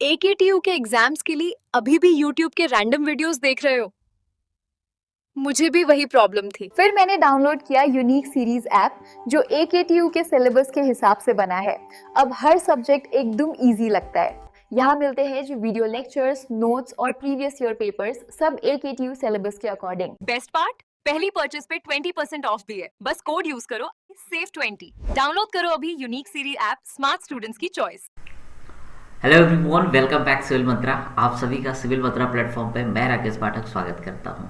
AKTU के exams के लिए अभी भी यूट्यूब के रैंडम वीडियोस देख रहे हो? मुझे भी वही प्रॉब्लम थी। फिर मैंने डाउनलोड किया यूनिक सीरीज ऐप जो एकेटीयू के सिलेबस के हिसाब से बना है। अब हर सब्जेक्ट एकदम इजी लगता है। यहाँ मिलते हैं जो वीडियो लेक्चर्स, नोट्स और प्रीवियस ईयर पेपर्स, सब एकेटीयू सिलेबस के अकॉर्डिंग। बेस्ट पार्ट, पहली परचेज पे 20% ऑफ भी है। बस कोड यूज करो, SAVE20। डाउनलोड करो अभी unique series app, smart students की choice. Hello everyone, welcome back civil Mantra. आप सभी का सिविल मंत्रा प्लेटफॉर्म पे मैं राकेश पाठक स्वागत करता हूं।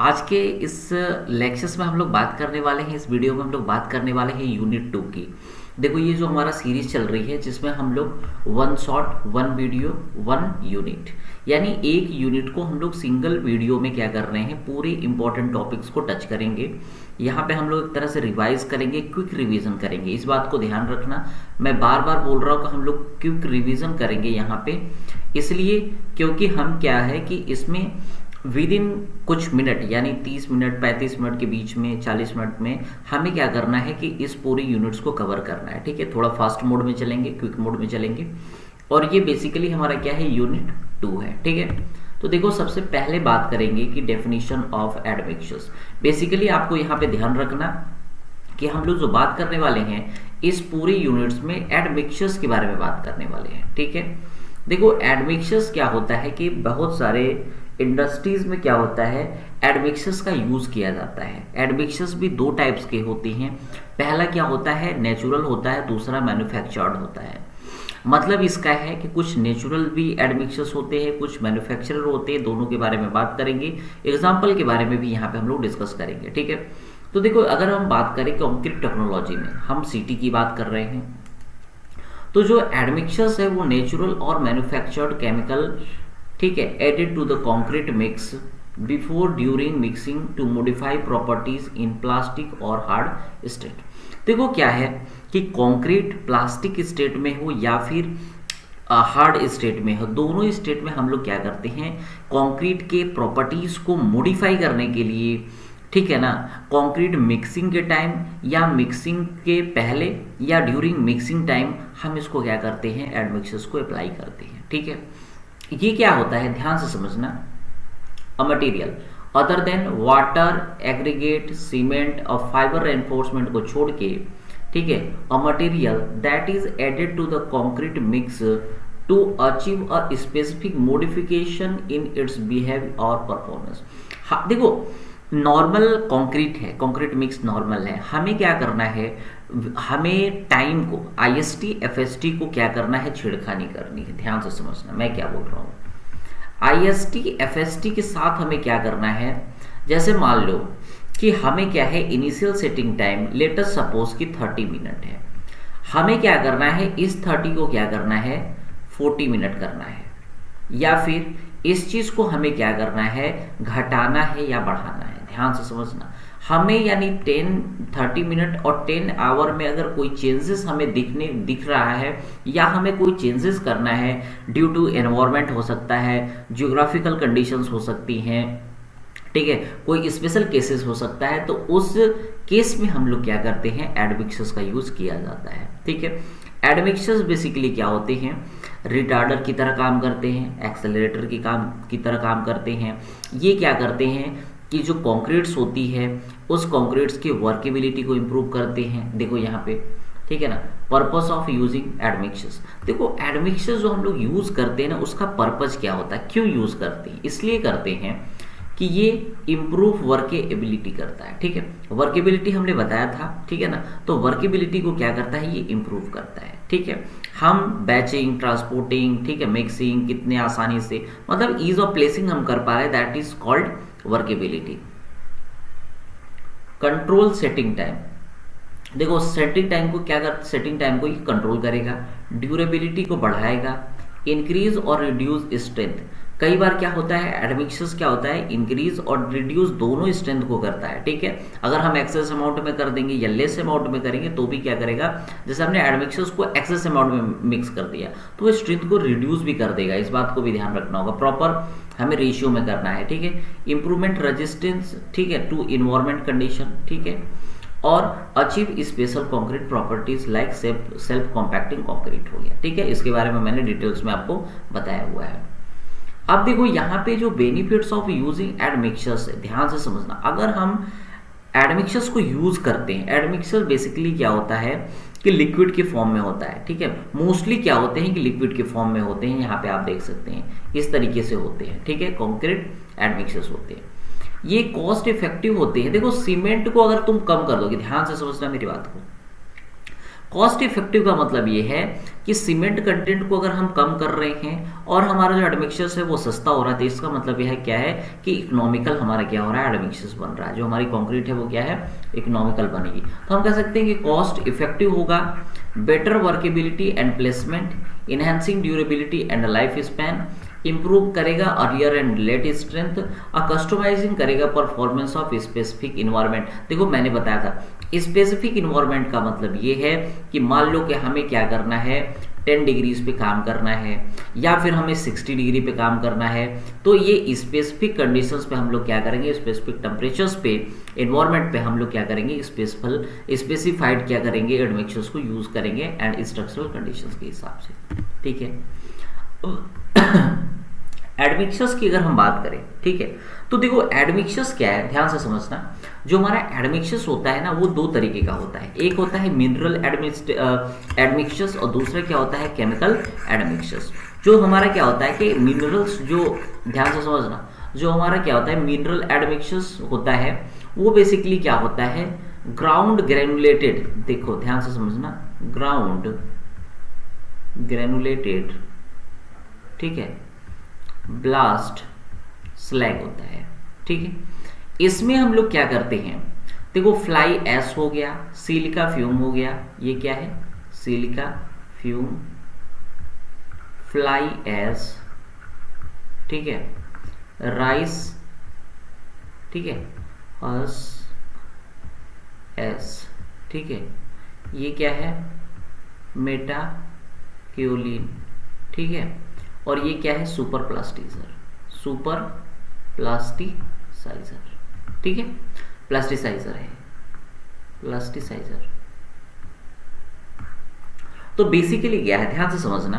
आज के इस लेक्चर्स में हम लोग बात करने वाले हैं, इस वीडियो में हम लोग बात करने वाले हैं यूनिट 2 की। देखो, ये जो हमारा सीरीज चल रही है जिसमें हम लोग 1 शॉट 1 वीडियो 1 यूनिट, यानी एक यूनिट को हम लोग सिंगल वीडियो में क्या कर रहे हैं, पूरे इंपॉर्टेंट टॉपिक्स को टच करेंगे। यहाँ पे हम लोग एक तरह से रिवाइज करेंगे, क्विक रिवीजन करेंगे। इस बात को ध्यान रखना, मैं बार बार बोल रहा हूँ कि हम लोग क्विक रिवीजन करेंगे यहाँ पे, इसलिए क्योंकि हम क्या है कि इसमें विद इन कुछ मिनट, यानी 30 मिनट 35 मिनट के बीच में, 40 मिनट में हमें क्या करना है कि इस पूरी यूनिट्स को कवर करना है। ठीक है, थोड़ा फास्ट मोड में चलेंगे, क्विक मोड में चलेंगे, और ये बेसिकली हमारा क्या है, यूनिट 2 है। ठीक है, तो देखो, सबसे पहले बात करेंगे कि डेफिनेशन ऑफ एडमिक्शंस। बेसिकली आपको यहाँ पे ध्यान रखना कि हम लोग जो बात करने वाले हैं इस पूरे यूनिट्स में एडमिक्शंस के बारे में बात करने वाले हैं। ठीक है, देखो, एडमिक्शंस क्या होता है कि बहुत सारे इंडस्ट्रीज में क्या होता है, एडमिक्शंस का यूज किया जाता है। एडमिक्शंस भी दो टाइप्स के होते हैं। पहला क्या होता है, नेचुरल होता है, दूसरा मैन्युफैक्चर्ड होता है। मतलब इसका है कि कुछ नेचुरल भी एडमिक्शंस होते हैं, कुछ मैन्युफैक्चरर होते हैं, दोनों के बारे में बात करेंगे। एग्जाम्पल के बारे में भी यहाँ पे हम लोग डिस्कस करेंगे। ठीक है, तो देखो, अगर हम बात करें कंक्रीट टेक्नोलॉजी में, हम सीटी की बात कर रहे हैं, तो जो एडमिक्शंस है वो नेचुरल और मैन्युफैक्चर्ड केमिकल, ठीक है, added to the concrete mix before during mixing to modify properties in plastic और हार्ड स्टेट। देखो क्या है कि कंक्रीट प्लास्टिक स्टेट में हो या फिर हार्ड स्टेट में हो, दोनों स्टेट में हम लोग क्या करते हैं, कंक्रीट के प्रॉपर्टीज को मॉडिफाई करने के लिए, ठीक है ना, कंक्रीट मिक्सिंग के टाइम या मिक्सिंग के पहले या ड्यूरिंग मिक्सिंग टाइम हम इसको क्या करते हैं, एडमिक्शंस को अप्लाई करते हैं। ठीक है, ये क्या होता है, ध्यान से समझना। A material other than water, aggregate, cement और फाइबर रेनफोर्समेंट को छोड़ के, ठीक है, a material that is added to the concrete mix to achieve a specific modification in its behave और परफॉर्मेंस। हाँ, देखो, नॉर्मल कंक्रीट है, कंक्रीट मिक्स नॉर्मल है, हमें क्या करना है, हमें टाइम को, IST FST को क्या करना है, छेड़खानी करनी है। ध्यान से समझना मैं क्या बोल रहा हूँ। IST FST के साथ हमें क्या करना है, जैसे मान लो कि हमें क्या है, initial setting time let us suppose कि 30 मिनट है, हमें क्या करना है, इस 30 को क्या करना है, 40 मिनट करना है, या फिर इस चीज को हमें क्या करना है, घटाना है या बढ़ाना है। ध्यान से समझना, हमें यानी 30 मिनट और 10 आवर में अगर कोई चेंजेस हमें दिख रहा है या हमें कोई चेंजेस करना है, ड्यू टू एनवायरनमेंट हो सकता है, जियोग्राफिकल कंडीशंस हो सकती हैं, ठीक है, कोई स्पेशल केसेस हो सकता है, तो उस केस में हम लोग क्या करते हैं, एडमिक्शंस का यूज किया जाता है। ठीक है, एडमिक्शंस बेसिकली क्या होते हैं, रिटार्डर की तरह काम करते हैं, एक्सेलरेटर की तरह काम करते हैं। ये क्या करते हैं कि जो कॉन्क्रीट्स होती है उस कॉन्क्रीट्स की वर्केबिलिटी को इम्प्रूव करते हैं। देखो यहाँ पे, ठीक है ना, पर्पस ऑफ यूजिंग एडमिक्शंस। देखो, एडमिक्शंस जो हम लोग यूज करते हैं ना, उसका पर्पस क्या होता है, क्यों यूज करते हैं, इसलिए करते हैं कि ये इम्प्रूव वर्केबिलिटी करता है। ठीक है, वर्केबिलिटी हमने बताया था, ठीक है ना, तो वर्केबिलिटी को क्या करता है, ये इम्प्रूव करता है। ठीक है, हम बैचिंग, ट्रांसपोर्टिंग, ठीक है, मिक्सिंग कितने आसानी से, मतलब ईज ऑफ प्लेसिंग हम कर पा रहे हैं, that is called workability. Control setting time, देखो सेटिंग टाइम को क्या कर, सेटिंग टाइम को ये कंट्रोल करेगा, ड्यूरेबिलिटी को बढ़ाएगा, इंक्रीज और रिड्यूस स्ट्रेंथ। कई बार क्या होता है, एडमिक्शंस क्या होता है, इंक्रीज और रिड्यूस दोनों स्ट्रेंथ को करता है। ठीक है, अगर हम एक्सेस अमाउंट में कर देंगे या लेस अमाउंट में करेंगे तो भी क्या करेगा, जैसे हमने एडमिक्शंस को एक्सेस अमाउंट में मिक्स कर दिया तो वो स्ट्रेंथ को रिड्यूस भी कर देगा। इस बात को भी ध्यान रखना होगा, प्रॉपर हमें रेशियो में करना है। ठीक है, इंप्रूवमेंट रेजिस्टेंस, ठीक है, टू इन्वायरमेंट कंडीशन, ठीक है, और achieve special concrete properties like self compacting concrete हो गया। ठीक है, इसके बारे में मैंने डिटेल्स में आपको बताया हुआ है। अब देखो यहाँ पे जो बेनिफिट्स ऑफ यूजिंग एडमिक्सचर्स है, ध्यान से समझना। अगर हम एडमिक्सचर्स को यूज करते हैं, एडमिक्सचर बेसिकली क्या होता है कि लिक्विड के फॉर्म में होता है। ठीक है, मोस्टली क्या होते हैं कि लिक्विड के फॉर्म में होते हैं। यहाँ पे आप देख सकते हैं इस तरीके से होते हैं। ठीक है, कंक्रीट एडमिक्सचर्स होते हैं, ये कॉस्ट इफेक्टिव होते हैं। देखो सीमेंट को अगर तुम कम कर दोगे, ध्यान से समझना मेरी बात को, कॉस्ट इफेक्टिव का मतलब ये है कि सीमेंट कंटेंट को अगर हम कम कर रहे हैं और हमारा जो एडमिक्सचर्स है वो सस्ता हो रहा है, तो इसका मतलब यह है क्या है कि इकोनॉमिकल हमारा क्या हो रहा है, एडमिक्सचर्स बन रहा है। जो हमारी कंक्रीट है वो क्या है, इकोनॉमिकल बनेगी। तो हम कह सकते हैं कि कॉस्ट इफेक्टिव होगा, better workability and placement, enhancing durability and life span, improve करेगा earlier and late strength, customising करेगा परफॉर्मेंस ऑफ स्पेसिफिक इन्वायरमेंट। देखो मैंने बताया था स्पेसिफिक इन्वायरमेंट का मतलब ये है कि मान लो कि हमें क्या करना है, 10 डिग्रीज पे काम करना है या फिर हमें 60 डिग्री पे काम करना है, तो ये स्पेसिफिक कंडीशंस पे हम लोग क्या करेंगे, स्पेसिफिक टेम्परेचर्स पे, इन्वायरमेंट पे हम लोग क्या करेंगे, स्पेसिफाइड क्या करेंगे, एडमिक्सचर्स को यूज करेंगे एंड स्ट्रक्चरल कंडीशंस के हिसाब से। ठीक है, एडमिक्सचर्स की अगर हम बात करें, ठीक है, तो देखो एडमिक्सचर्स क्या है, ध्यान से समझना। जो हमारा एडमिक्सचर्स होता है ना वो दो तरीके का होता है, एक होता है मिनरल एडमिक्सचर्स और दूसरा क्या होता है, केमिकल एडमिक्सचर्स। जो हमारा क्या होता है कि मिनरल्स, जो ध्यान से समझना, जो हमारा क्या होता है मिनरल एडमिक्सचर्स होता है वो बेसिकली क्या होता है, ग्राउंड ग्रेनुलेटेड, देखो ध्यान से समझना, ग्राउंड ग्रेनुलेटेड, ठीक है, ब्लास्ट स्लैग होता है। ठीक है, इसमें हम लोग क्या करते हैं, देखो फ्लाई एश हो गया, सिलिका फ्यूम हो गया, ये क्या है, सिलिका फ्यूम, फ्लाई एश, ठीक है, राइस, ठीक है, एस, ठीक है, ये क्या है, मेटाक्योलिन, ठीक है, और ये क्या है, सुपर प्लास्टिसाइजर, सुपर प्लास्टिसाइजर, ठीक है, प्लास्टिसाइजर है, प्लास्टिसाइजर। तो बेसिकली क्या है, ध्यान से समझना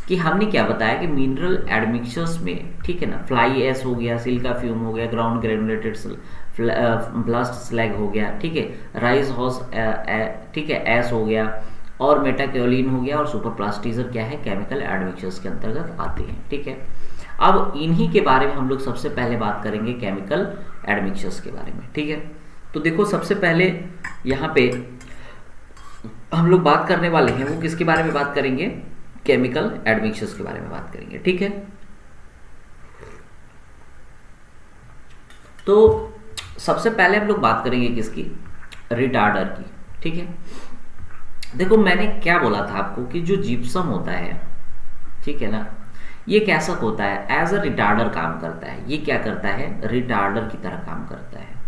कि हमने क्या बताया कि मिनरल एडमिक्सचर्स में, ठीक है ना, फ्लाई एश हो गया, सिलिका फ्यूम हो गया, ग्राउंड ग्रेनुलेटेड ब्लास्ट स्लैग हो गया, ठीक है, राइस हॉस, ठीक है, एश हो गया, और मेटाक्योलिन हो गया, और सुपर प्लास्टिजर क्या है, केमिकल एडमिक्सचर्स के अंतर्गत आते हैं। ठीक है, अब इन्हीं के बारे में हम लोग सबसे पहले बात करेंगे, केमिकल एडमिक्सचर्स के बारे में। ठीक है, तो देखो सबसे पहले यहाँ पे हम लोग बात करने वाले हैं वो किसके बारे में बात करेंगे, केमिकल एडमिक्सचर्स के बारे में बात करेंगे। ठीक है, तो सबसे पहले हम लोग बात करेंगे किसकी, रिटार्डर की। ठीक है, देखो मैंने क्या बोला था आपको कि जो जिप्सम होता है, ठीक है ना, ये कैसा होता है, एज अ रिटार्डर काम करता है। ये क्या करता है, रिटार्डर की तरह काम करता है।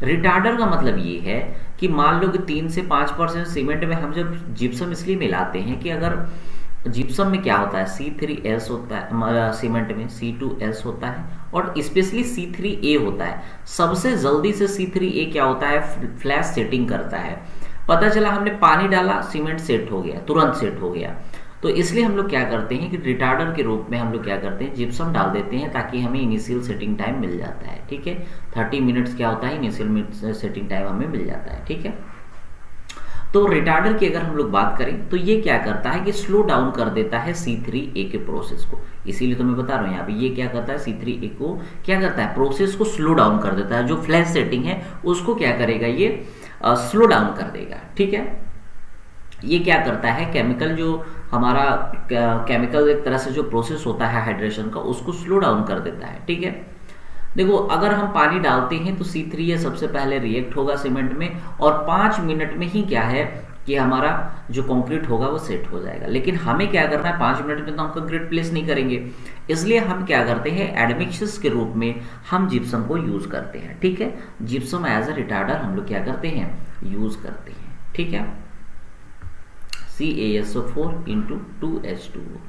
रिटार्डर का मतलब ये है कि मान लो कि 3 से 5% सीमेंट में हम जब जिप्सम इसलिए मिलाते हैं कि अगर जिप्सम में क्या होता है, C3S होता है, हमारा सीमेंट में C2S होता है और स्पेशली C3A होता है। सबसे जल्दी से C3A क्या होता है, फ्लैश सेटिंग करता है। पता चला हमने पानी डाला, सीमेंट सेट हो गया, तुरंत सेट हो गया। तो इसलिए हम लोग क्या करते हैं कि रिटार्डर के रूप में हम लोग क्या करते हैं, जिप्सम डाल देते हैं ताकि हमें इनिशियल सेटिंग टाइम मिल जाता है। ठीक है, 30 मिनट्स क्या होता है, इनिशियल सेटिंग टाइम हमें मिल जाता है। ठीक है, तो रिटार्डर की अगर हम लोग बात करें तो ये क्या करता है कि स्लो डाउन कर देता है C3A के प्रोसेस को। इसीलिए तो मैं बता रहा हूँ यहाँ पे ये क्या करता है, C3A को क्या करता है, प्रोसेस को स्लो डाउन कर देता है। जो फ्लैश सेटिंग है उसको क्या करेगा, ये स्लो डाउन कर देगा। ठीक है, ये क्या करता है, केमिकल जो हमारा केमिकल एक तरह से जो प्रोसेस होता है हाइड्रेशन का, उसको स्लो डाउन कर देता है। ठीक है, देखो अगर हम पानी डालते हैं तो C3A सबसे पहले रिएक्ट होगा सीमेंट में और 5 मिनट में ही क्या है कि हमारा जो कंक्रीट होगा वो सेट हो जाएगा। लेकिन हमें क्या करना है, 5 मिनट में तो हम कंक्रीट प्लेस नहीं करेंगे, इसलिए हम क्या करते हैं, एडमिक्सचर्स के रूप में हम जिप्सम को यूज करते हैं। ठीक है, जिप्सम एज अ रिटार्डर हम लोग क्या करते हैं, यूज करते हैं। ठीक है, CaSO4 × 2H2O।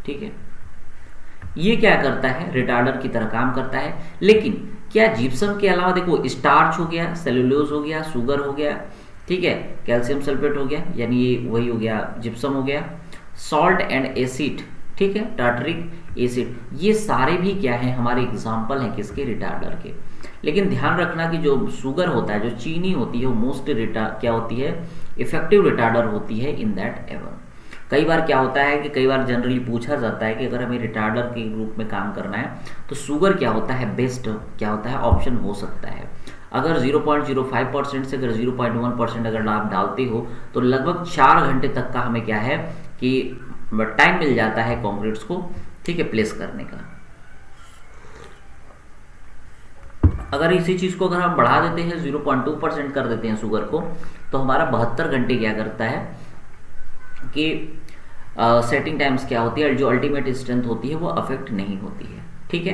ठीक है, ये क्या करता है, रिटार्डर की तरह काम करता है। लेकिन क्या जिप्सम के अलावा देखो स्टार्च हो गया, सेलुलोज हो गया, शुगर हो गया, ठीक है, कैल्शियम सल्फेट हो गया, यानी ये वही हो गया, जिप्सम हो गया, सॉल्ट एंड एसिड, ठीक है, टार्टरिक एसिड, ये सारे भी क्या है हमारे एग्जाम्पल हैं किसके, रिटार्डर के। लेकिन ध्यान रखना कि जो शुगर होता है, जो चीनी होती है, वो मोस्ट क्या होती है, इफेक्टिव रिटार्डर होती है इन दैट एवन। कई बार क्या होता है कि कई बार जनरली पूछा जाता है कि अगर हमें रिटार्डर के रूप में काम करना है तो शुगर क्या होता है, बेस्ट क्या होता है ऑप्शन हो सकता है। अगर 0.05% से अगर 0.1% अगर आप डालते हो तो लगभग 4 घंटे तक का हमें क्या है कि टाइम मिल जाता है कॉन्क्रीट्स को, ठीक है, प्लेस करने का। अगर इसी चीज़ को अगर हम बढ़ा देते हैं 0.2% कर देते हैं शुगर को, तो हमारा 72 घंटे क्या करता है कि सेटिंग टाइम्स क्या होती है, जो अल्टीमेट स्ट्रेंथ होती है वो अफेक्ट नहीं होती है, ठीक है।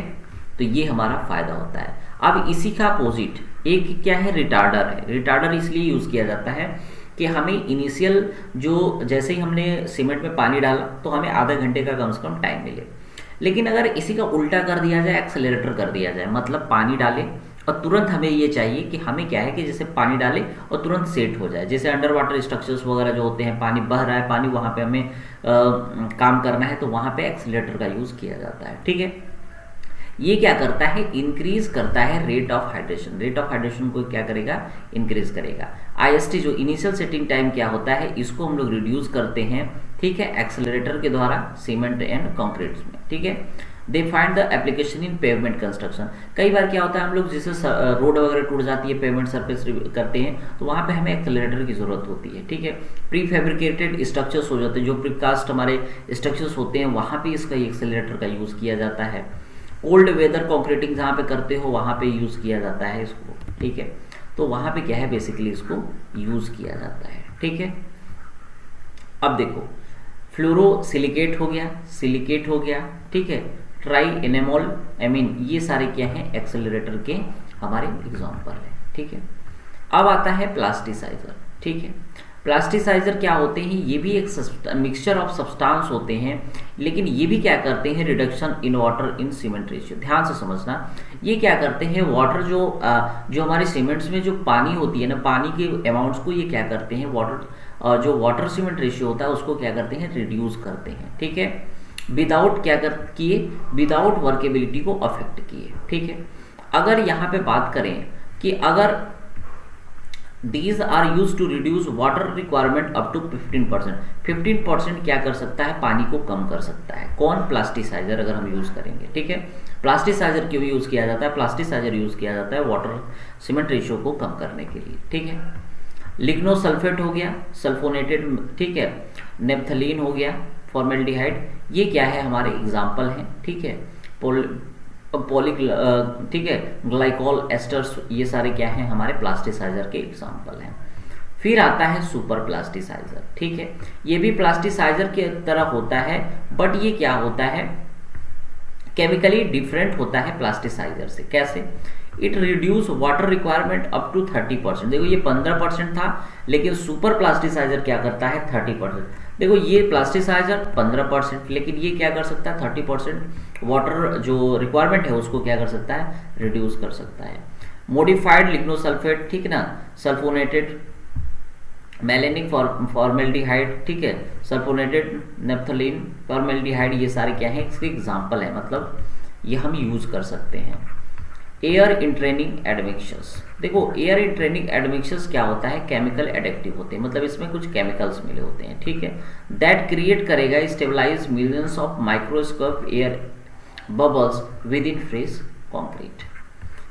तो ये हमारा फायदा होता है। अब इसी का अपोजिट एक क्या है, रिटार्डर है। रिटार्डर इसलिए यूज़ किया जाता है कि हमें इनिशियल जो जैसे ही हमने सीमेंट में पानी डाला तो हमें आधे घंटे का कम से कम टाइम मिले। लेकिन अगर इसी का उल्टा कर दिया जाए, एक्सेलरेटर कर दिया जाए, मतलब पानी डाले और तुरंत हमें ये चाहिए कि हमें क्या है कि जैसे पानी डाले और तुरंत सेट हो जाए, जैसे अंडर वाटर स्ट्रक्चर्स वगैरह जो होते हैं, पानी बह रहा है, पानी वहाँ पे हमें काम करना है तो वहाँ पे एक्सेलरेटर का यूज़ किया जाता है, ठीक है। ये क्या करता है, इंक्रीज करता है rate of hydration. Rate of hydration को क्या करेगा, इंक्रीज करेगा। IST जो इनिशियल सेटिंग टाइम क्या होता है, इसको हम लोग रिड्यूस करते हैं, ठीक है, एक्सेलरेटर के द्वारा सीमेंट एंड कंक्रीट्स में, ठीक है। They find the application in pavement construction. कई बार क्या होता है, हम लोग जैसे रोड वगैरह टूट जाती है, पेवमेंट सरफेस करते हैं, तो वहाँ पे हमें एक्सेलरेटर की जरूरत होती है, ठीक है। प्री फैब्रिकेटेड स्ट्रक्चर्स हो जाते हैं, जो प्रीकास्ट हमारे स्ट्रक्चर्स होते हैं, वहाँ पे इसका एक्सेलरेटर का यूज़ किया जाता है। कोल्ड वेदर कॉन्क्रीटिंग जहाँ पे करते हो वहाँ पे यूज़ किया जाता है इसको, ठीक है। तो वहाँ पे क्या है, बेसिकली इसको यूज़ किया जाता है, ठीक है। अब देखो, फ्लोरो सिलिकेट हो गया, सिलिकेट हो गया, ठीक है, ट्राई एनेमोल एमीन, ये सारे क्या हैं, एक्सेलरेटर के हमारे एग्जाम्पल है, ठीक है। अब आता है प्लास्टिसाइजर, ठीक है। प्लास्टिसाइजर क्या होते हैं, ये भी एक मिक्सचर ऑफ सब्सटेंस होते हैं, लेकिन ये भी क्या करते हैं, reduction in water in cement ratio. ध्यान से समझना, ये क्या करते हैं, वाटर जो हमारे सीमेंट्स में जो पानी होती है ना, पानी के अमाउंट्स को ये क्या करते हैं, जो वाटर सीमेंट रेशियो होता है उसको क्या करते हैं, रिड्यूस करते हैं, ठीक है, विदाउट क्या किए, विदाउट वर्केबिलिटी को अफेक्ट किए, ठीक है। अगर यहाँ पे बात करें कि अगर These are used to reduce water requirement up to 15%. 15% क्या कर सकता है, पानी को कम कर सकता है। कौन, प्लास्टिसाइजर अगर हम यूज़ करेंगे, ठीक है। प्लास्टिसाइजर क्यों यूज़ किया जाता है, प्लास्टिसाइजर यूज़ किया जाता है वाटर सीमेंट रेशियो को कम करने के लिए, ठीक है। लिग्नोसल्फेट हो गया, सल्फोनेटेड, ठीक है, नेप्थलीन हो गया, फॉर्मेल्डिहाइड, ये क्या है हमारे एग्जाम्पल हैं, ठीक है। ठीक है, ग्लाइकोल एस्टर्स, ये सारे क्या हैं, हमारे प्लास्टिसाइजर के एग्जाम्पल हैं। फिर आता है सुपर प्लास्टिसाइजर, ठीक है। ये भी प्लास्टिसाइजर की तरह होता है, बट ये क्या होता है, केमिकली डिफरेंट होता है प्लास्टिसाइजर से। कैसे, it reduce water requirement up to 30%। देखो ये 15% था, लेकिन सुपर प्लास्टिसाइजर क्या करता है, 30%। देखो ये प्लास्टिसाइजर 15%, लेकिन ये क्या कर सकता है, 30% वाटर जो रिक्वायरमेंट है उसको क्या कर सकता है, रिड्यूस कर सकता है। मॉडिफाइड लिग्नोसल्फेट, ठीक है ना, सल्फोनेटेड मेलेनिक फॉर्मेल्डिहाइड, ठीक है, सल्फोनेटेड नेप्थलीन फॉर्मेल्डिहाइड, ये सारे क्या है, इसके एग्जाम्पल है, मतलब ये हम यूज कर सकते हैं। एयर इंट्रेनिंग एडमिक्सर्स, देखो एयर इंट्रेनिंग एडमिक्सर्स क्या होता है, केमिकल एडिक्टिव होते हैं, मतलब इसमें कुछ केमिकल्स मिले होते हैं, ठीक है। दैट क्रिएट करेगा stabilise millions of microscope air bubbles with in fresh concrete,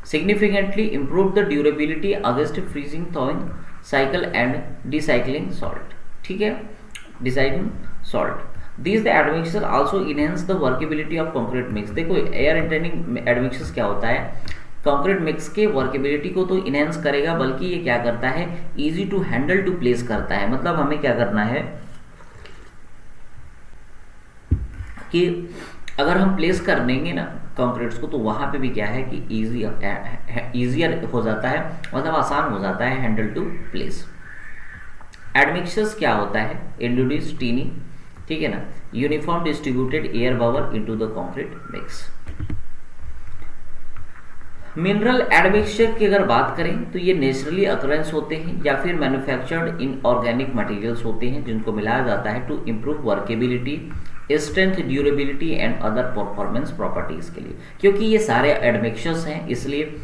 significantly improve the durability against freezing, thawing cycle and deicing salt, ठीक है, deicing salt. These admixtures also enhance the workability of concrete mix। देखो air entraining एडमिक्सर्स क्या होता है, concrete mix के workability को तो enhance करेगा, बल्कि ये क्या करता है, easy to handle to place करता है। मतलब हमें क्या करना है कि अगर हम प्लेस कर देंगे ना कंक्रीट्स को, तो वहां पे भी क्या है कि ईजियर हो जाता है, मतलब आसान हो जाता है हैंडल टू प्लेस। एडमिक्सर्स क्या होता है, इंट्रोड्यूस टीनी, ठीक है ना, uniform distributed air bubble into the concrete mix. Mineral admixture की अगर बात करें तो ये नेचुरली अकरेंस होते हैं या फिर मैन्युफैक्चर्ड इन ऑर्गेनिक मटेरियल्स होते हैं जिनको मिलाया जाता है to improve workability, strength, durability and other performance properties के लिए, क्योंकि ये सारे एडमिक्सचर्स हैं इसलिए,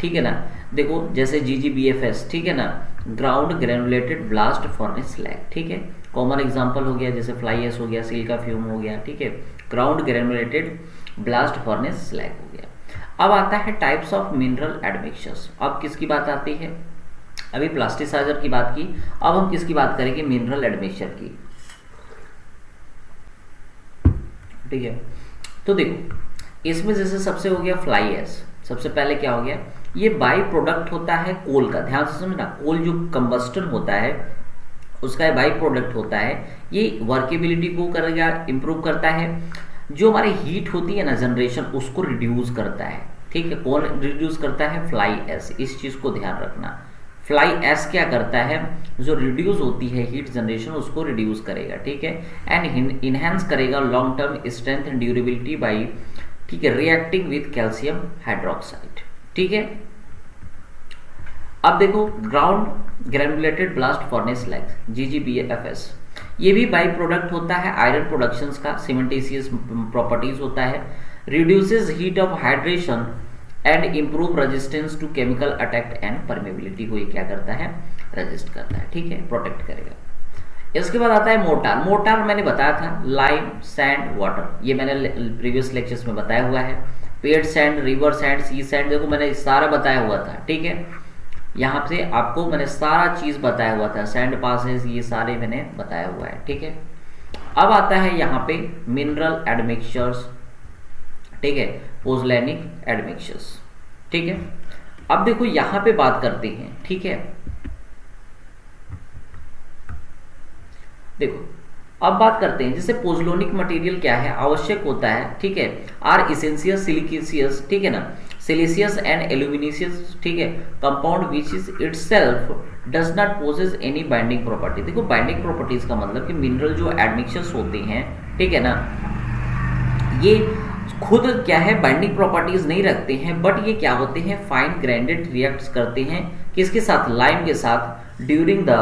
ठीक है ना। देखो जैसे GGBFS, ठीक है ना, ground granulated blast furnace slag, ठीक है, कॉमन एग्जांपल हो गया, जैसे फ्लाई एश हो गया, सिलिका फ्यूम हो गया, ठीक है, ground granulated blast furnace slag हो गया। अब आता है टाइप्स ऑफ मिनरल एडमिक्सचर्स। अब किसकी बात आती है, अभी प्लास्टिसाइजर की बात की, अब हम किसकी बात करेंगे, मिनरल एडमिक्सचर की, ठीक है। तो देखो इसमें जैसे सबसे हो गया फ्लाई एश, सबसे पहले क्या हो गया, ये बाई प्रोडक्ट होता है कोल का, ध्यान से समझना, कोल जो कंबस्टन होता है उसका बाई प्रोडक्ट होता है, ये वर्केबिलिटी को करेगा, इंप्रूव करता है, जो हमारी हीट होती है ना जनरेशन उसको रिड्यूस करता है, ठीक है। कौन रिड्यूस करता है, फ्लाई एश, इस चीज को ध्यान रखना। फ्लाई एश क्या करता है, जो रिड्यूस होती है हीट जनरेशन उसको रिड्यूस करेगा, ठीक है, एंड इनहेंस करेगा long term strength and durability by, ठीक है, रिएक्टिंग विद कैल्शियम हाइड्रोक्साइड, ठीक है। अब देखो ground granulated blast furnace slag GGBFS, ये भी बाई प्रोडक्ट होता है आयरन प्रोडक्शंस का, सीमेंटेशियस प्रॉपर्टीज होता है, reduces heat of hydration and improve resistance to chemical attack and permeability को ये क्या करता है, रेजिस्ट करता है, ठीक है, प्रोटेक्ट करेगा। इसके बाद आता है मोर्टार। मोर्टार मैंने बताया था लाइम, सैंड, वाटर, ये मैंने प्रीवियस लेक्चर्स में बताया हुआ है। पेड सैंड, रिवर सैंड, सी सैंड, देखो मैंने सारा बताया हुआ था, ठीक है, यहाँ से आपको मैंने सारा चीज बताया हुआ था, सैंड पासेस ये सारे मैंने बताया हुआ है, ठीक है। अब आता है यहाँ पे मिनरल एडमिक्सचर्स, ठीक है, पोज़ोलैनिक एडमिक्सचर्स, ठीक है। अब देखो यहाँ पे बात करते हैं, ठीक है, देखो अब बात करते हैं, जैसे पोज़ोलैनिक मटेरियल क्या है, आवश्यक होता है, ठीक है, आर इसेंशियस सिलिकेशियस, ठीक है ना, सिलिशियस एंड एल्यूमिनिशियस, ठीक है, compound which is itself does not possess any binding property. देखो बाइंडिंग प्रॉपर्टीज का मतलब कि मिनरल जो एडमिक्सचर्स होते हैं, ठीक है ना, ये खुद क्या है बाइंडिंग प्रॉपर्टीज नहीं रखते हैं, बट ये क्या होते हैं, फाइन ग्राइंडेड रिएक्ट करते हैं किसके साथ, लाइम के साथ, during the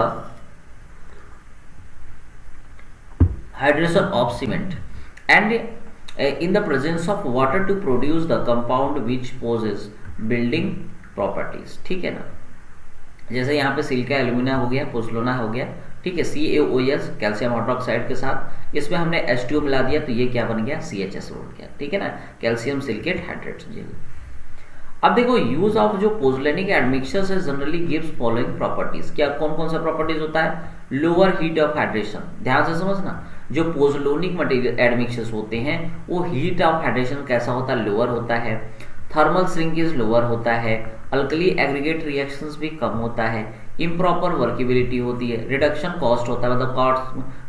hydration of cement and in the presence of water to produce the compound which possesses building properties, ठीक है ना। जैसे यहाँ पे सिलिका एल्यूमिना हो गया, पोज़ोलाना हो गया, ठीक है, CaOH कैल्शियम हाइड्रोक्साइड के साथ, इसमें हमने H2O मिला दिया तो ये क्या बन गया, CHS बन गया, ठीक है ना, कैल्शियम सिलिकेट हाइड्रेट जेल। अब देखो यूज ऑफ जो पोज़ोलैनिक एडमिक्सचर्स है जनरली गिव्स फॉलोइंग प्रॉपर्टीज, क्या कौन कौन सा प्रॉपर्टीज होता है, लोअर हीट ऑफ हाइड्रेशन, ध्यान से समझना, जो पोज़ोलैनिक मटेरियल एडमिक्सचर्स होते हैं वो हीट ऑफ हाइड्रेशन कैसा होता है, लोअर होता है, थर्मल श्रिंकेज लोअर होता है, अल्कली एग्रीगेट रिएक्शंस भी कम होता है, इम्प्रॉपर वर्केबिलिटी होती है, रिडक्शन कॉस्ट होता है, मतलब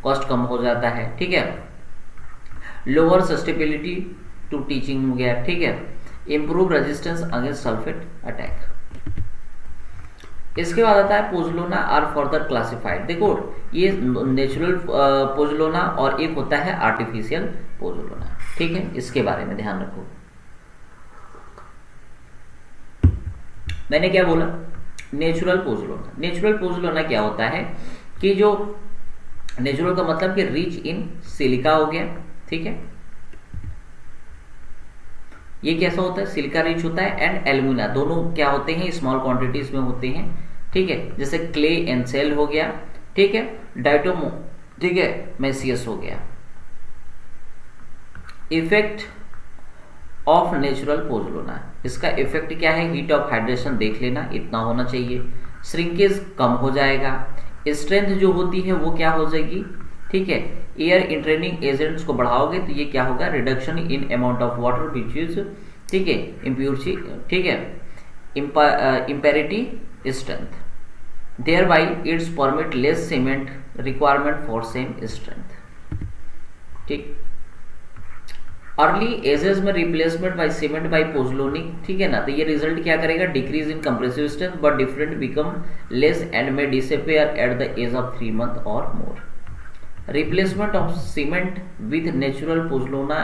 कॉस्ट कम हो जाता है, ठीक है, लोअर सस्टेबिलिटी टू टीचिंग हो गया, ठीक है, improve resistance against sulphate attack. इसके बाद आता है पोज़ोलाना आर फर्दर क्लासिफाइड, देखो ये नेचुरल पोज़ोलाना और एक होता है आर्टिफिशियल पोज़ोलाना, ठीक है, इसके बारे में ध्यान रखो। मैंने क्या बोला, नेचुरल पोज़ोलाना, नेचुरल पोज़ोलाना क्या होता है कि जो नेचुरल का मतलब कि रिच इन सिलिका हो गया, ठीक है, ये कैसा होता है, सिलिका रिच होता है, एंड एल्यूमिना, दोनों क्या होते हैं, स्मॉल क्वांटिटीज में होते हैं, ठीक है, जैसे क्ले एंड सेल हो गया, ठीक है, डाइटोमो, ठीक है, मेसियस हो गया। इफेक्ट ऑफ नेचुरल पोज़ोलाना, इसका इफेक्ट क्या है, हीट ऑफ हाइड्रेशन देख लेना, इतना होना चाहिए, श्रिंकेज कम हो जाएगा, स्ट्रेंथ जो होती है वो क्या हो जाएगी, ठीक है, एयर इंट्रेनिंग एजेंट्स को बढ़ाओगे तो ये क्या होगा, reduction in amount of water which is, ठीक है, इम्प्योरिटी, ठीक है, impurity strength, thereby its permit less cement requirement for same strength, ठीक। अर्ली एजेस में replacement by cement by pozzolanic, ठीक है ना, तो ये रिजल्ट क्या करेगा, decrease in compressive strength but different become less and may disappear at the age of 3 months और more. Replacement of cement with natural pozzolana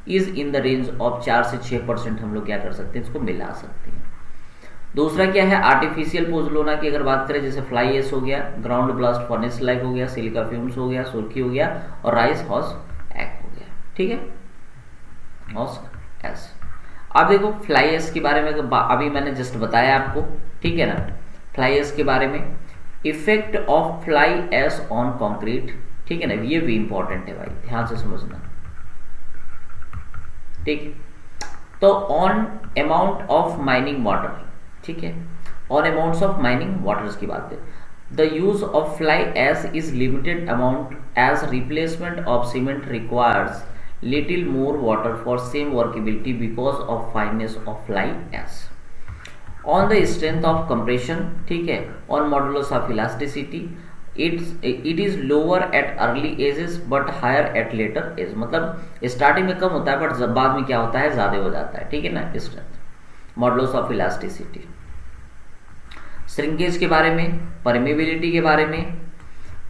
is in the range of 4 से 6% हम लोग क्या कर सकते हैं, इसको मिला सकते हैं, दूसरा क्या है, आर्टिफिशियल पोज़ोलाना की अगर बात करें, जैसे फ्लाई एश हो गया, ग्राउंड ब्लास्ट फर्नेस स्लैग हो गया, सिलिका फ्यूम्स हो गया, सुर्खी हो गया, और राइस हॉस एक्ट हो गया। ठीक है, हॉस एस। अब देखो फ्लाई एश के बारे में अभी मैंने जस्ट बताया आपको, ठीक है ना, फ्लाई एश के बारे में, effect of fly ash on concrete, ठीक है ना, ये भी इंपॉर्टेंट है भाई, ध्यान से समझना। ठीक, तो ऑन अमाउंट ऑफ माइनिंग वाटर, ठीक है, ऑन अमाउंट्स ऑफ माइनिंग वाटर्स की बात है। The use of fly ash is limited amount as replacement of cement requires little more water for same workability because of fineness of fly ash. On the strength of compression, ठीक है, on modulus of elasticity, it is lower at early ages but higher at later age. मतलब starting में कम होता है but बाद में क्या होता है, ज्यादा हो जाता है। ठीक है ना, strength, modulus of elasticity, shrinkage के बारे में, परमेबिलिटी के बारे में,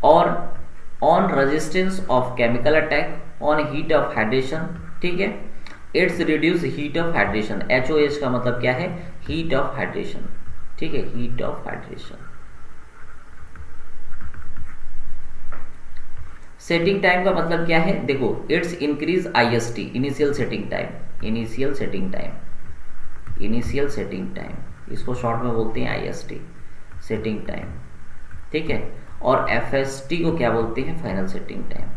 और on resistance of chemical attack, on heat of hydration, ठीक है, it's reduce heat of hydration. HOH का मतलब क्या है, हीट ऑफ हाइड्रेशन, ठीक है, heat of hydration. Setting time का मतलब क्या है, देखो it's increase IST, initial setting time, initial setting time, initial setting time, इसको शॉर्ट में बोलते हैं IST, सेटिंग टाइम। ठीक है, और FST को क्या बोलते हैं, final setting time,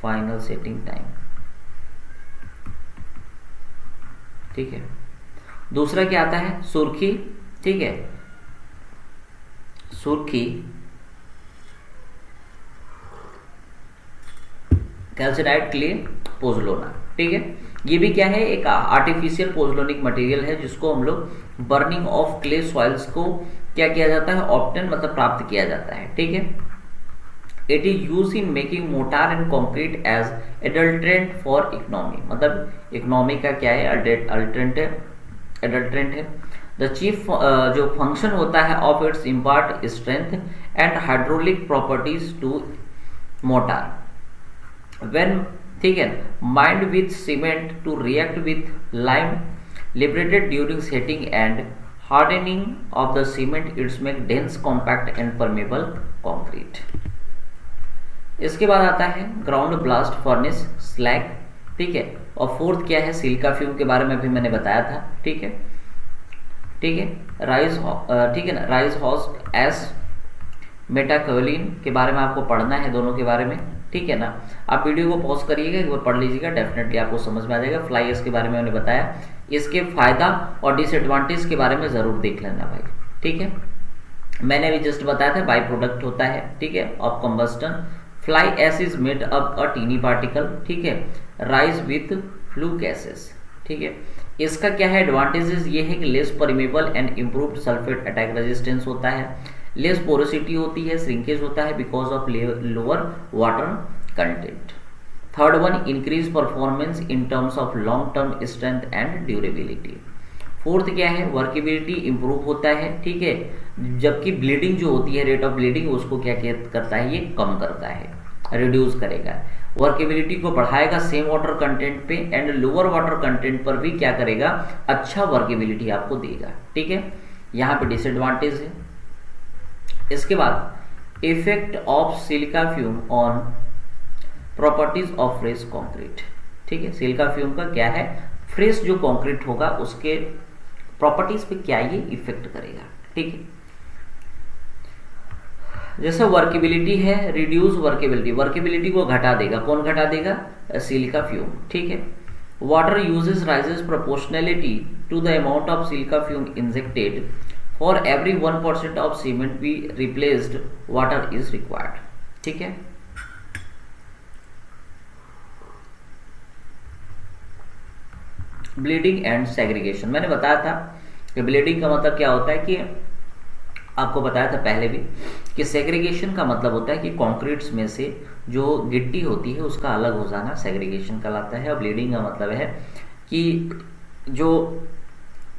final setting time. ठीक है, दूसरा क्या आता है, सुर्खी, ठीक है, सुर्खी कैल्सिनाइड क्ले पोज़ोलाना। ठीक है, ये भी क्या है, एक आर्टिफिशियल पोज़ोलानिक मटेरियल है जिसको हम लोग बर्निंग ऑफ क्ले सॉइल्स को क्या किया जाता है, ऑब्टेन मतलब प्राप्त किया जाता है। ठीक है, it is use in making mortar and concrete as adulterant for economy. मतलब इकोनॉमी का क्या है, एडल्ट्रेंट है। द चीफ जो फंक्शन होता है of its impart strength and hydraulic properties to mortar when, ठीक है, mined with cement to react with lime liberated during setting and hardening of the cement, it's make dense compact and permeable concrete। इसके बाद आता है ground blast furnace slag. ठीक है, और fourth क्या है, सिलिका फ्यूम के बारे में भी मैंने बताया था। ठीक है, ठीक है, ठीक है ना, राइस हॉस एस, मेटाकोलिन के बारे में आपको पढ़ना है, दोनों के बारे में। ठीक है ना, आप वीडियो को पॉज करिएगा, एक बार पढ़ लीजिएगा, डेफिनेटली आपको समझ में आ जाएगा। फ्लाई एश के बारे में मैंने बताया, इसके फायदा और डिसएडवांटेज के बारे में जरूर देख लेना भाई। ठीक है, मैंने अभी जस्ट बताया था, बाई प्रोडक्ट होता है, ठीक है, of combustion. Fly ash is made up a tiny particle, ठीक है, राइज विथ फ्लू गैसेस। ठीक है, इसका क्या है, एडवांटेजेस ये है कि less permeable and improved sulphate attack resistance होता है, लेस पोरोसिटी होती है, श्रिंकेज होता है because of lower water content. Third one, increase performance in terms of long term strength and durability. Fourth क्या है, वर्केबिलिटी इंप्रूव होता है। ठीक है, जबकि ब्लीडिंग जो होती है, रेट ऑफ ब्लीडिंग, उसको क्या करता है, ये कम करता है, रिड्यूस करेगा। वर्केबिलिटी को बढ़ाएगा सेम वाटर कंटेंट पे, एंड लोअर वाटर कंटेंट पर भी क्या करेगा, अच्छा वर्केबिलिटी आपको देगा। ठीक है, यहाँ पे डिसएडवांटेज है। इसके बाद effect of silica fume on properties of fresh concrete. ठीक है, सिलिका फ्यूम का क्या है, फ्रेश जो कंक्रीट होगा उसके प्रॉपर्टीज पे क्या ये इफेक्ट करेगा। ठीक है, जैसे वर्केबिलिटी है, रिड्यूस वर्केबिलिटी, वर्केबिलिटी को घटा देगा, कौन घटा देगा, सिलिका फ्यूम। ठीक है, water uses rises proportionality to the amount of silica fume injected, for every 1% of cement be replaced water is required। ठीक है, ब्लीडिंग एंड सेग्रीगेशन, मैंने बताया था कि ब्लीडिंग का मतलब क्या होता है, कि आपको बताया था पहले भी कि सेग्रीगेशन का मतलब होता है कि कंक्रीट्स में से जो गिट्टी होती है उसका अलग हो जाना सेग्रीगेशन कहलाता है। और ब्लीडिंग का मतलब है कि जो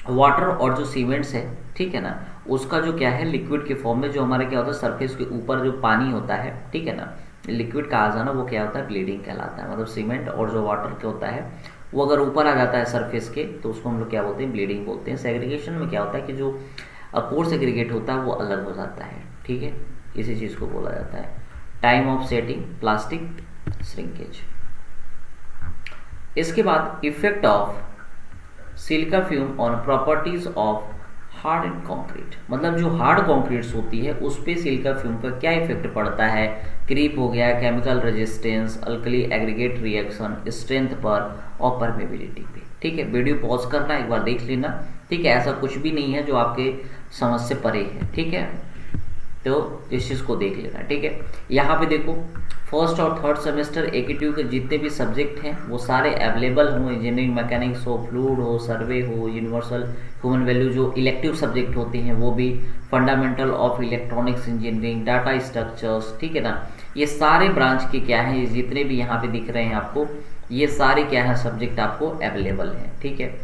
वाटर और जो सीमेंट्स है, ठीक है ना, उसका जो क्या है, लिक्विड के फॉर्म में जो हमारे क्या होता है, सरफेस के ऊपर जो पानी होता है, ठीक है ना, लिक्विड का आ जाना वो क्या होता है, ब्लीडिंग कहलाता है। मतलब सीमेंट और जो वाटर क्या होता है वो अगर ऊपर आ जाता है सरफेस के तो उसको हम लोग क्या बोलते हैं, ब्लीडिंग बोलते हैं। सेग्रीगेशन में क्या होता है कि जो पोर सेग्रीगेट होता है वो अलग हो जाता है, ठीक है, इसी चीज़ को बोला जाता है। Time of setting, plastic shrinkage. इसके बाद effect of silica fume on properties of hard and concrete. मतलब जो हार्ड कंक्रीट्स होती है उस पे सिलिका फ्यूम का क्या इफेक्ट पड़ता है, क्रीप हो गया, chemical resistance, alkali aggregate reaction, strength पर और परमेबिलिटी पे, ठीक है। वीडियो पॉज करना, एक बार देख लेना, ठीक है। ऐसा कुछ भी नहीं है जो आपके समझ से परे है, ठीक है, तो इस चीज़ को देख लेना, ठीक है। यहाँ पे देखो फर्स्ट और थर्ड सेमेस्टर AKTU के जितने भी सब्जेक्ट हैं वो सारे अवेलेबल हों, इंजीनियरिंग मैकेनिक्स हो, फ्लूइड हो, सर्वे हो, यूनिवर्सल ह्यूमन वैल्यू जो इलेक्टिव सब्जेक्ट होते हैं वो भी, fundamental of electronics engineering, data structures, ठीक है ना। ये सारे ब्रांच के क्या हैं, ये जितने भी यहाँ पे दिख रहे हैं आपको, ये सारे क्या है सब्जेक्ट आपको अवेलेबल हैं, ठीक है।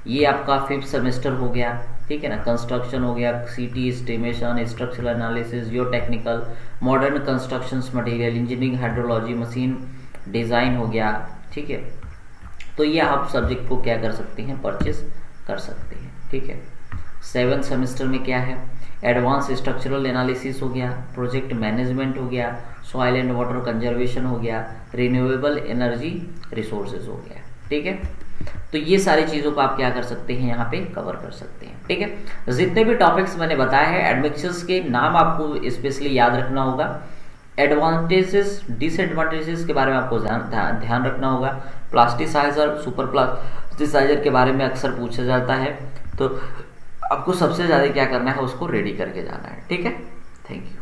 ये आपका 5th सेमेस्टर हो गया, ठीक है ना। कंस्ट्रक्शन हो गया, सिटी एस्टिमेशन, स्ट्रक्चरल एनालिसिस, जियो technical, modern constructions material, engineering, hydrology, machine design हो गया, ठीक है। तो ये आप सब्जेक्ट को क्या कर सकते हैं, परचेस कर सकते हैं, ठीक है। 7th सेमेस्टर में क्या है, एडवांस स्ट्रक्चरल एनालिसिस हो गया, प्रोजेक्ट मैनेजमेंट हो गया, सॉइल एंड वाटर कंजर्वेशन हो गया, रिन्यूएबल एनर्जी रिसोर्सेज हो गया, ठीक है। तो ये सारी चीज़ों को आप क्या कर सकते हैं, यहाँ पे कवर कर सकते हैं, ठीक है। जितने भी टॉपिक्स मैंने बताए हैं एडमिक्सचर्स के नाम आपको स्पेशली याद रखना होगा, एडवांटेजेस डिसएडवांटेजेस के बारे में आपको ध्यान रखना होगा, प्लास्टिसाइजर, सुपर प्लास्टिसाइजर के बारे में अक्सर पूछा जाता है, तो आपको सबसे ज़्यादा क्या करना है, उसको रेडी करके जाना है, ठीक है। Thank you.